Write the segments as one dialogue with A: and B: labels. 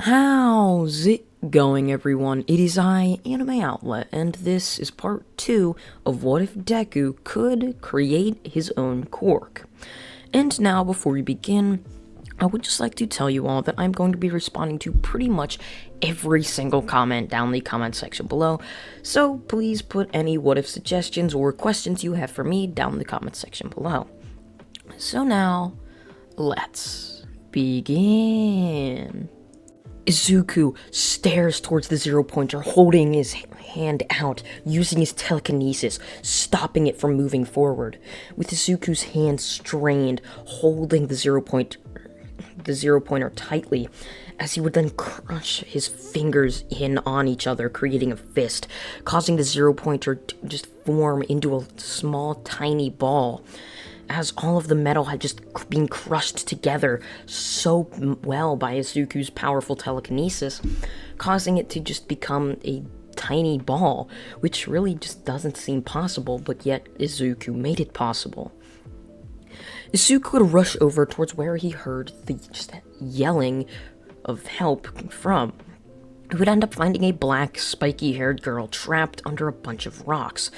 A: How's it going, everyone? It is I, Anime Outlet, and this is part 2 of What If Deku Could Create His Own Quirk. And now, before we begin, I would just like to tell you all that I'm going to be responding to pretty much every single comment down the comment section below, so please put any what if suggestions or questions you have for me down the comment section below. So now, let's begin. Izuku stares towards the zero-pointer, holding his hand out, using his telekinesis, stopping it from moving forward. With Izuku's hand strained, holding the zero-pointer tightly, as he would then crush his fingers in on each other, creating a fist, causing the zero-pointer to just form into a small, tiny ball, as all of the metal had just been crushed together so well by Izuku's powerful telekinesis, causing it to just become a tiny ball, which really just doesn't seem possible, but yet Izuku made it possible. Izuku would rush over towards where he heard the just yelling of help from. He would end up finding a black, spiky-haired girl trapped under a bunch of rocks,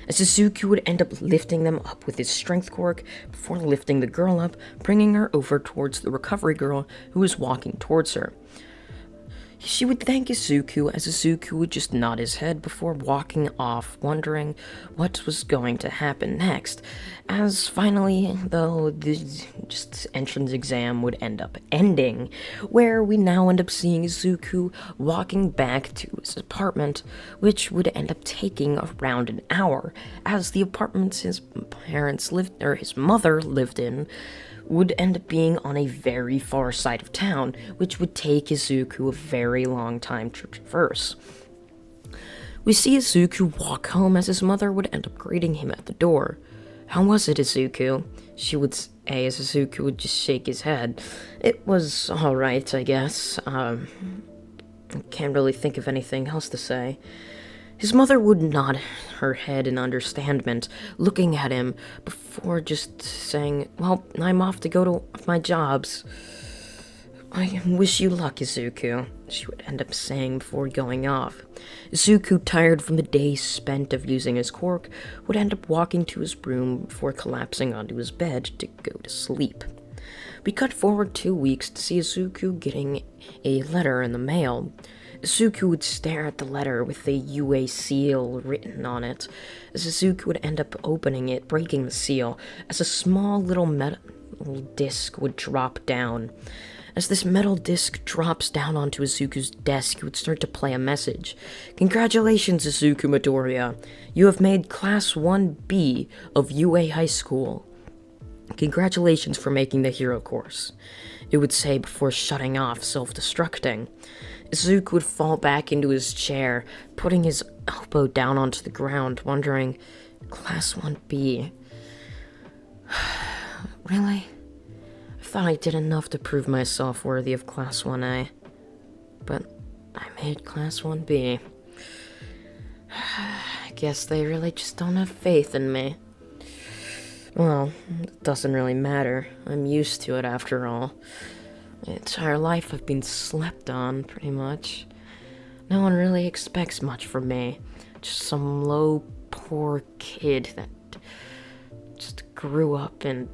A: as Izuku would end up lifting them up with his strength quirk before lifting the girl up, bringing her over towards the recovery girl who was walking towards her. She would thank Izuku, as Izuku would just nod his head before walking off, wondering what was going to happen next, as finally, though, the just entrance exam would end up ending, where we now end up seeing Izuku walking back to his apartment, which would end up taking around an hour, as the apartments his mother lived in would end up being on a very far side of town, which would take Izuku a very long time to traverse. We see Izuku walk home, as his mother would end up greeting him at the door. "How was it, Izuku?" she would say, as Izuku would just shake his head. "It was alright, I guess. I can't really think of anything else to say." His mother would nod her head in understandment, looking at him, before just saying, "Well, I'm off to go to my jobs. I wish you luck, Izuku," she would end up saying before going off. Izuku, tired from the day spent of using his quirk, would end up walking to his room before collapsing onto his bed to go to sleep. We cut forward 2 weeks to see Izuku getting a letter in the mail. Izuku would stare at the letter with the UA seal written on it, as Izuku would end up opening it, breaking the seal, as a small little metal disc would drop down. As this metal disc drops down onto Izuku's desk, he would start to play a message. "Congratulations, Izuku Midoriya. You have made Class 1B of UA High School. Congratulations for making the hero course," it would say before shutting off, self-destructing. Izuku would fall back into his chair, putting his elbow down onto the ground, wondering, Class 1B. Really? I thought I did enough to prove myself worthy of Class 1A, but I made Class 1B. I guess they really just don't have faith in me. Well, it doesn't really matter. I'm used to it after all. My entire life I've been slept on, pretty much. No one really expects much from me. Just some low, poor kid that just grew up in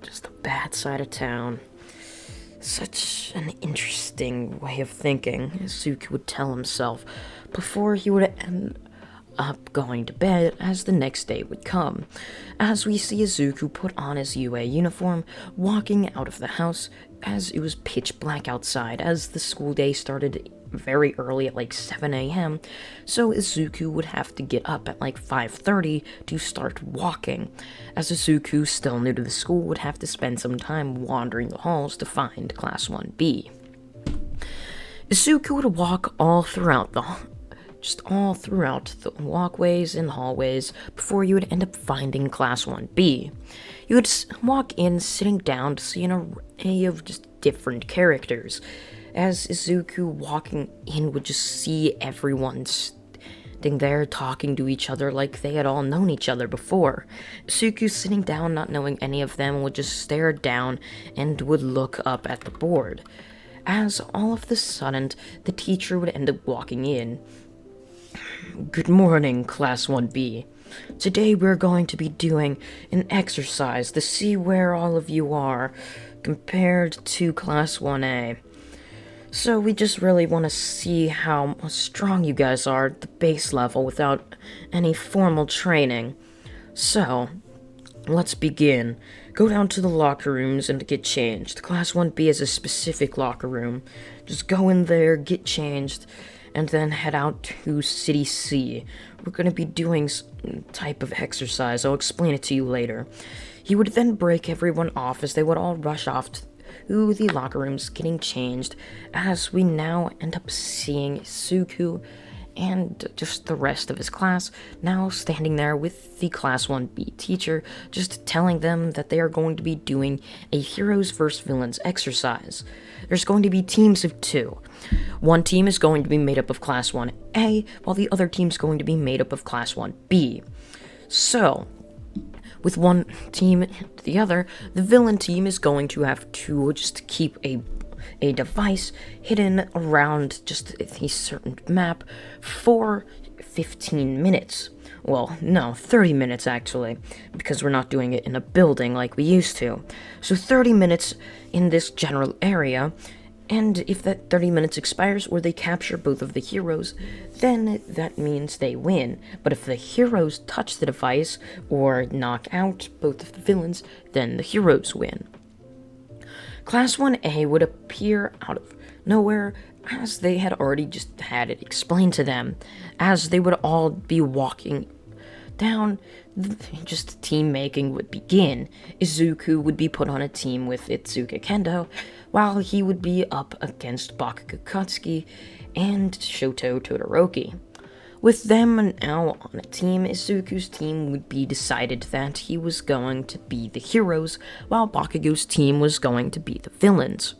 A: just the bad side of town. Such an interesting way of thinking, Izuku would tell himself, before he would end up going to bed as the next day would come, as we see Izuku put on his UA uniform, walking out of the house, as it was pitch black outside, as the school day started very early at like 7 a.m, so Izuku would have to get up at like 5:30 to start walking, as Izuku, still new to the school, would have to spend some time wandering the halls to find Class 1B. Izuku would walk all throughout the walkways and hallways before you would end up finding Class 1B. You would walk in, sitting down to see an array of just different characters. As Izuku walking in would just see everyone standing there talking to each other like they had all known each other before. Izuku, sitting down, not knowing any of them, would just stare down and would look up at the board. as all of the sudden the teacher would end up walking in. Good morning, Class 1B. Today we're going to be doing an exercise to see where all of you are compared to Class 1A. So we just really want to see how strong you guys are at the base level without any formal training. So, let's begin. Go down to the locker rooms and get changed. Class 1B is a specific locker room. Just go in there, get changed, and then head out to City C. We're going to be doing some type of exercise. I'll explain it to you later. He would then break everyone off as they would all rush off to the locker rooms getting changed, as we now end up seeing Suku and just the rest of his class now standing there with the Class 1B teacher, just telling them that they are going to be doing a Heroes vs. Villains exercise. There's going to be teams of 2. One team is going to be made up of Class 1A, while the other team is going to be made up of Class 1B. So, with one team and the other, the villain team is going to have to just keep a device hidden around just a certain map for 15 minutes. Well, no, 30 minutes actually, because we're not doing it in a building like we used to. So 30 minutes in this general area, and if that 30 minutes expires or they capture both of the heroes, then that means they win. But if the heroes touch the device or knock out both of the villains, then the heroes win. Class 1A would appear out of nowhere, as they had already just had it explained to them, as they would all be walking down, just team making would begin. Izuku would be put on a team with Itsuka Kendo, while he would be up against Bakugo Katsuki and Shoto Todoroki. With them now on a team, Izuku's team would be decided that he was going to be the heroes, while Bakugo's team was going to be the villains.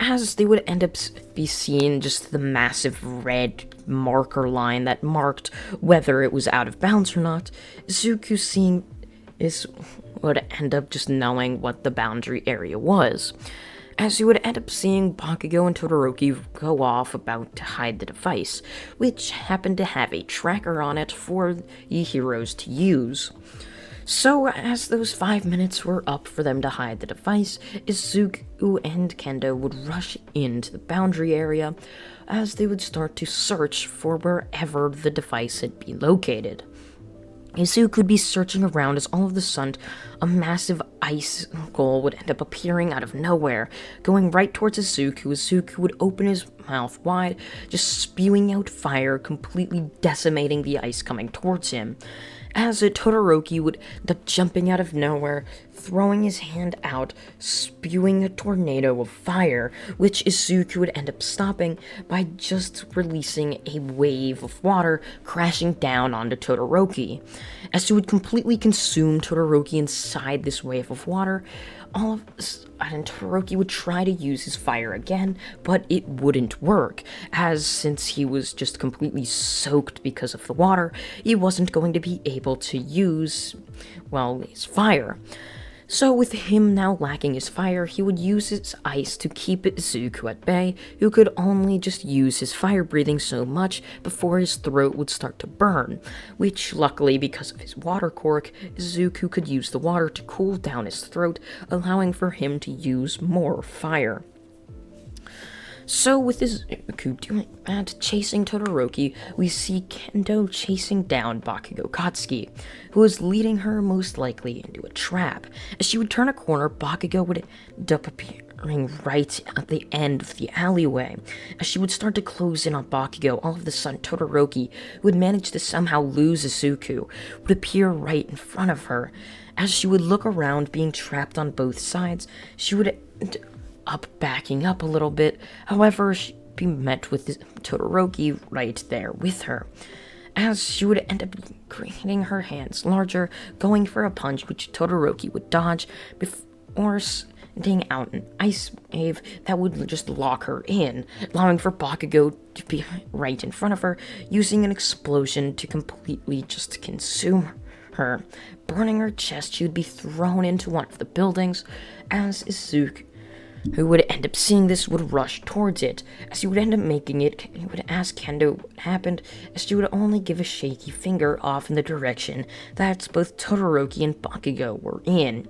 A: As they would end up be seeing just the massive red marker line that marked whether it was out of bounds or not, Izuku would end up just knowing what the boundary area was, as you would end up seeing Bakugo and Todoroki go off about to hide the device, which happened to have a tracker on it for the heroes to use. So, as those 5 minutes were up for them to hide the device, Izuku and Kendo would rush into the boundary area, as they would start to search for wherever the device had been located. Izuku would be searching around as all of a sudden a massive icicle would end up appearing out of nowhere, going right towards Izuku. Izuku would open his mouth wide, just spewing out fire, completely decimating the ice coming towards him. As Todoroki would end up jumping out of nowhere, throwing his hand out, spewing a tornado of fire, which Izuku would end up stopping by just releasing a wave of water crashing down onto Todoroki. As it would completely consume Todoroki inside this wave of water, all of a sudden Todoroki would try to use his fire again, but it wouldn't work, as since he was just completely soaked because of the water, he wasn't going to be able to use, well, his fire. So with him now lacking his fire, he would use his ice to keep Izuku at bay, who could only just use his fire breathing so much before his throat would start to burn, which luckily because of his water quirk, Izuku could use the water to cool down his throat, allowing for him to use more fire. So with Izuku doing that, chasing Todoroki, we see Kendo chasing down Bakugo Katsuki, who is leading her most likely into a trap. As she would turn a corner, Bakugo would end up appearing right at the end of the alleyway. As she would start to close in on Bakugo, all of a sudden Todoroki, who had managed to somehow lose Izuku, would appear right in front of her. As she would look around, being trapped on both sides, she would backing up a little bit. However, she'd be met with Todoroki right there with her, as she would end up creating her hands larger, going for a punch which Todoroki would dodge before sending out an ice wave that would just lock her in, allowing for Bakugo to be right in front of her, using an explosion to completely just consume her. Burning her chest, she would be thrown into one of the buildings, as Izuku who would end up seeing this, would rush towards it. As he would end up making it, he would ask Kendo what happened, as she would only give a shaky finger off in the direction that both Todoroki and Bakugo were in.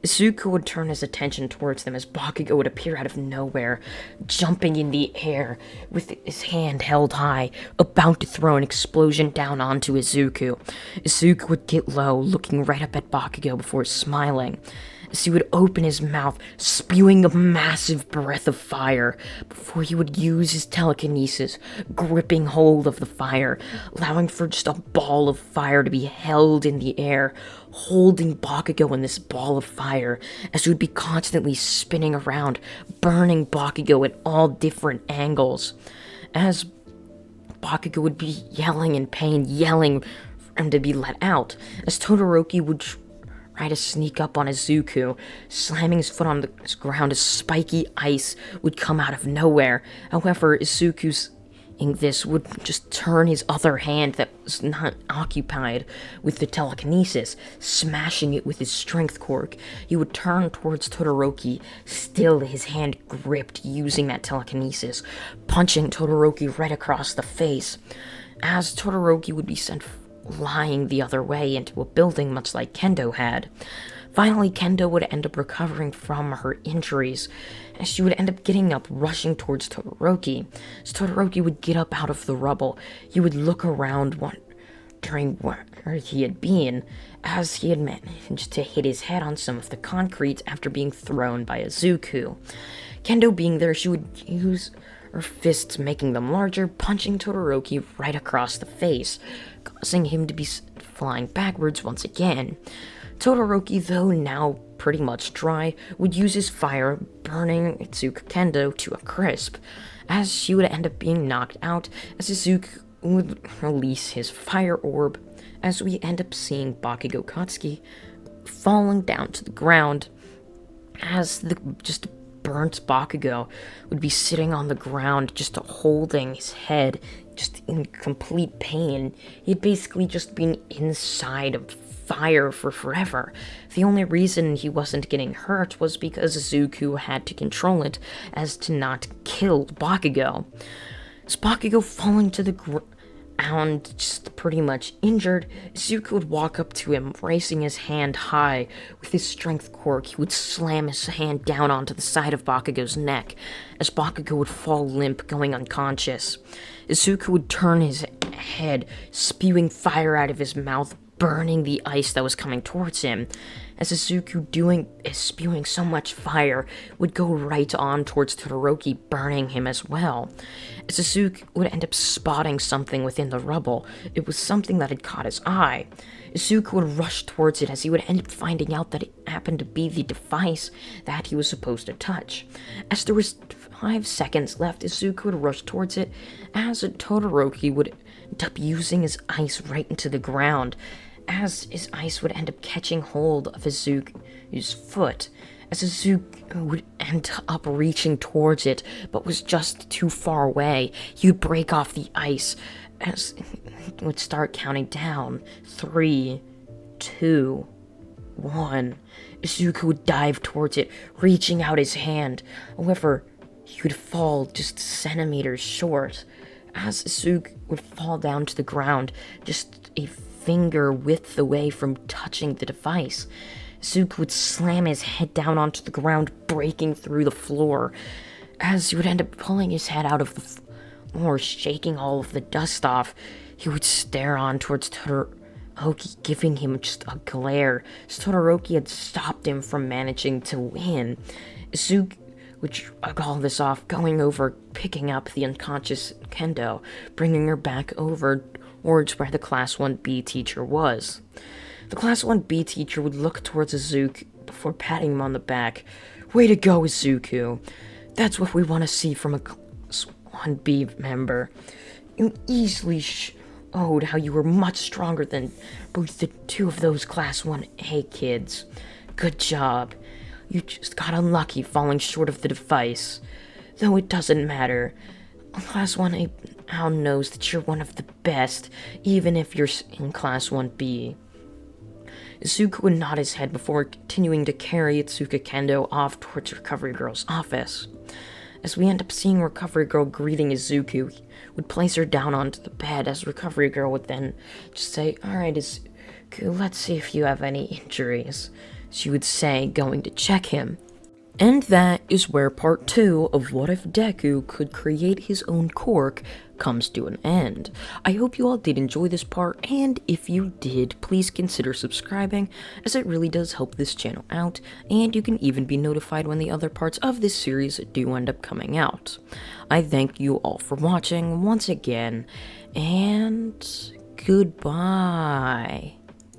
A: Izuku would turn his attention towards them as Bakugo would appear out of nowhere, jumping in the air with his hand held high, about to throw an explosion down onto Izuku. Izuku would get low, looking right up at Bakugo before smiling, as he would open his mouth, spewing a massive breath of fire, before he would use his telekinesis, gripping hold of the fire, allowing for just a ball of fire to be held in the air, holding Bakugo in this ball of fire, as he would be constantly spinning around, burning Bakugo at all different angles. As Bakugo would be yelling in pain, yelling for him to be let out, as Todoroki would try to sneak up on Izuku, slamming his foot on the ground as spiky ice would come out of nowhere. However, Izuku's in this would just turn his other hand that was not occupied with the telekinesis, smashing it with his strength quirk. He would turn towards Todoroki, still his hand gripped using that telekinesis, punching Todoroki right across the face, as Todoroki would be sent flying the other way into a building much like Kendo had. Finally, Kendo would end up recovering from her injuries, as she would end up getting up, rushing towards Todoroki. As Todoroki would get up out of the rubble, he would look around wondering where he had been, as he had managed to hit his head on some of the concrete after being thrown by Izuku. Kendo being there, she would use her fists, making them larger, punching Todoroki right across the face, causing him to be flying backwards once again. Todoroki, though now pretty much dry, would use his fire, burning Izuku Kendo to a crisp, as she would end up being knocked out, as Izuku would release his fire orb, as we end up seeing Bakugo Katsuki falling down to the ground, as the just burnt Bakugo would be sitting on the ground, just holding his head, just in complete pain. He had basically just been inside of fire for forever. The only reason he wasn't getting hurt was because Izuku had to control it as to not kill Bakugo. As Bakugo falling to the ground, just pretty much injured, Izuku would walk up to him, raising his hand high. With his strength quirk, he would slam his hand down onto the side of Bakugo's neck, as Bakugo would fall limp, going unconscious. Izuku would turn his head, spewing fire out of his mouth, burning the ice that was coming towards him, as Izuku spewing so much fire would go right on towards Todoroki, burning him as well. As Izuku would end up spotting something within the rubble, it was something that had caught his eye. Izuku would rush towards it, as he would end up finding out that it happened to be the device that he was supposed to touch. As there was 5 seconds left, Izuku would rush towards it, as Todoroki would end up using his ice right into the ground, as his ice would end up catching hold of Izuku's foot, as Izuku would end up reaching towards it, but was just too far away. He would break off the ice, as it would start counting down. 3, 2, 1. Izuku would dive towards it, reaching out his hand. However, he would fall just centimeters short, as Izuku would fall down to the ground, just a finger width away from touching the device. Izuku would slam his head down onto the ground, breaking through the floor, as he would end up pulling his head out of the floor, shaking all of the dust off. He would stare on towards Todoroki, giving him just a glare, as Todoroki had stopped him from managing to win. Izuku would shrug all this off, going over, picking up the unconscious Kendo, bringing her back over towards where the Class 1B teacher was. The Class 1B teacher would look towards Izuku before patting him on the back. "Way to go, Izuku. That's what we want to see from a Class 1B member. You easily showed how you were much stronger than both the two of those Class 1A kids. Good job. You just got unlucky falling short of the device. Though it doesn't matter. Class 1A now knows that you're one of the best, even if you're in Class 1B. Izuku would nod his head before continuing to carry Itsuka Kendo off towards Recovery Girl's office. As we end up seeing Recovery Girl greeting Izuku, he would place her down onto the bed, as Recovery Girl would then just say, "Alright, Izuku, let's see if you have any injuries," she would say, going to check him. And that is where part 2 of What If Deku Could Create His Own Quirk comes to an end. I hope you all did enjoy this part, and if you did, please consider subscribing, as it really does help this channel out, and you can even be notified when the other parts of this series do end up coming out. I thank you all for watching once again, and goodbye.